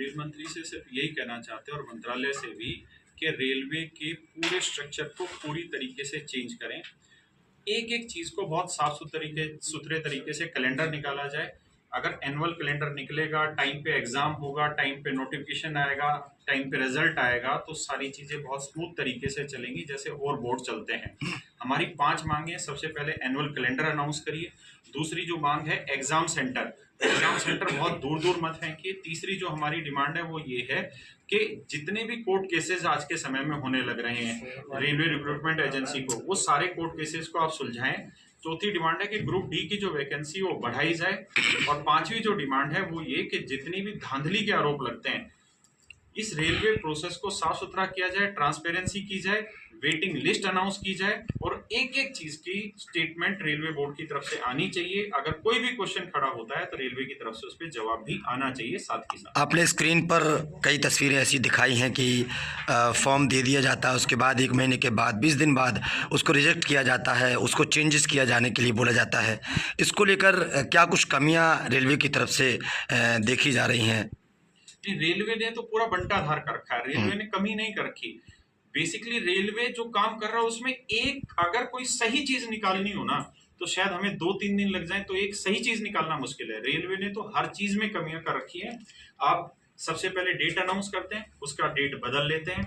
Rail मंत्री से सिर्फ यही कहना चाहते हैं और मंत्रालय से भी कि रेलवे के पूरे स्ट्रक्चर को पूरी तरीके से चेंज करें। एक एक चीज को बहुत साफ सुथरे तरीके से कैलेंडर निकाला जाए। अगर एनुअल कैलेंडर निकलेगा, टाइम पे एग्जाम होगा, टाइम पे नोटिफिकेशन आएगा, टाइम पे रिजल्ट आएगा, तो सारी चीजें बहुत स्मूथ तरीके से चलेंगी जैसे और बोर्ड चलते हैं। हमारी 5 मांगे हैं। सबसे पहले एनुअल कैलेंडर अनाउंस करिए। दूसरी जो मांग है एग्जाम सेंटर, एग्जाम सेंटर बहुत दूर दूर मत फेंकिए। तीसरी जो हमारी डिमांड है वो ये है कि जितने भी कोर्ट केसेस आज के समय में होने लग रहे हैं रेलवे रिक्रूटमेंट एजेंसी को, वो सारे कोर्ट केसेस को आप सुलझाएं। चौथी डिमांड है कि ग्रुप डी की जो वैकेंसी वो बढ़ाई जाए। और पांचवी जो डिमांड है वो ये कि जितनी भी धांधली के आरोप लगते हैं इस रेलवे प्रोसेस को साफ सुथरा किया जाए, ट्रांसपेरेंसी की जाए, वेटिंग लिस्ट अनाउंस की जाए और एक एक चीज की स्टेटमेंट रेलवे बोर्ड की तरफ से आनी चाहिए। अगर कोई भी क्वेश्चन खड़ा होता है तो रेलवे की तरफ से उस पर जवाब भी आना चाहिए साथ ही साथ। आपने स्क्रीन पर कई तस्वीरें ऐसी दिखाई हैं कि फॉर्म दे दिया जाता है, उसके बाद 1 महीने के बाद 20 दिन बाद उसको रिजेक्ट किया जाता है, उसको चेंजेस किया जाने के लिए बोला जाता है। इसको लेकर क्या कुछ कमियां रेलवे की तरफ से देखी जा रही हैं? रेलवे ने तो पूरा बंटाधार कर रखा है, रेलवे ने कमी नहीं कर रखी। बेसिकली रेलवे जो काम कर रहा है उसमें एक अगर कोई सही चीज निकालनी हो ना तो शायद हमें 2-3 दिन लग जाए, तो एक सही चीज निकालना मुश्किल है। रेलवे ने तो हर चीज में कमियां कर रखी है। आप सबसे पहले डेट अनाउंस करते हैं, उसका डेट बदल लेते हैं।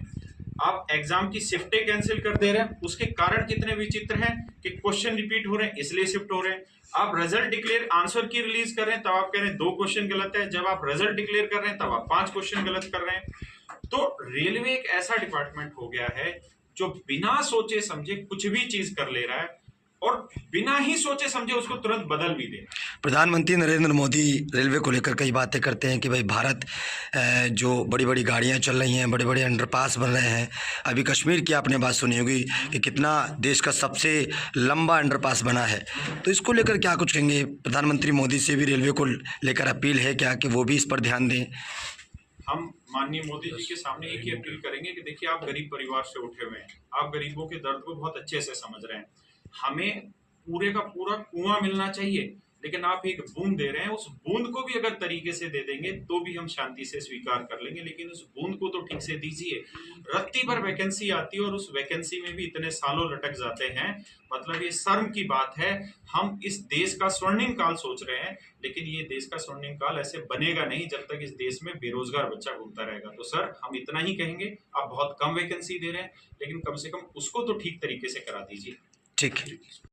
आप एग्जाम की शिफ्टें कैंसिल कर दे रहे हैं, उसके कारण कितने विचित्र हैं कि क्वेश्चन रिपीट हो रहे हैं इसलिए शिफ्ट हो रहे हैं। आप रिजल्ट डिक्लेयर आंसर की रिलीज कर रहे हैं तब आप कह रहे हैं 2 क्वेश्चन गलत है, जब आप रिजल्ट डिक्लेयर कर रहे हैं तब आप 5 क्वेश्चन गलत कर रहे हैं। तो रेलवे एक ऐसा डिपार्टमेंट हो गया है जो बिना सोचे समझे कुछ भी चीज कर ले रहा है और बिना ही सोचे समझे उसको तुरंत बदल भी दे। प्रधानमंत्री नरेंद्र मोदी रेलवे को लेकर कई बातें करते हैं कि भाई भारत जो बड़ी बड़ी गाड़ियां चल रही हैं, बड़े बड़े अंडरपास बन रहे हैं। अभी कश्मीर की आपने बात सुनी होगी कि कितना देश का सबसे लंबा अंडरपास बना है। तो इसको लेकर क्या कुछ कहेंगे? प्रधानमंत्री मोदी से भी रेलवे को लेकर अपील है क्या कि वो भी इस पर ध्यान दें? हम माननीय मोदी जी के सामने एक ही अपील करेंगे कि देखिए आप गरीब परिवार से उठे हुए हैं, आप गरीबों के दर्द को बहुत अच्छे से समझ रहे हैं। हमें पूरे का पूरा कुआं मिलना चाहिए, लेकिन आप एक बूंद दे रहे हैं। उस बूंद को भी अगर तरीके से दे देंगे तो भी हम शांति से स्वीकार कर लेंगे, लेकिन उस बूंद को तो ठीक से दीजिए। रत्ती भर वैकेंसी आती है और उस वैकेंसी में भी इतने सालों लटक जाते हैं। मतलब ये शर्म की बात है। हम इस देश का स्वर्णिम काल सोच रहे हैं, लेकिन ये देश का स्वर्णिम काल ऐसे बनेगा नहीं जब तक इस देश में बेरोजगार बच्चा घूमता रहेगा। तो सर हम इतना ही कहेंगे, आप बहुत कम वैकेंसी दे रहे हैं, लेकिन कम से कम उसको तो ठीक तरीके से करा दीजिए। ठीक है।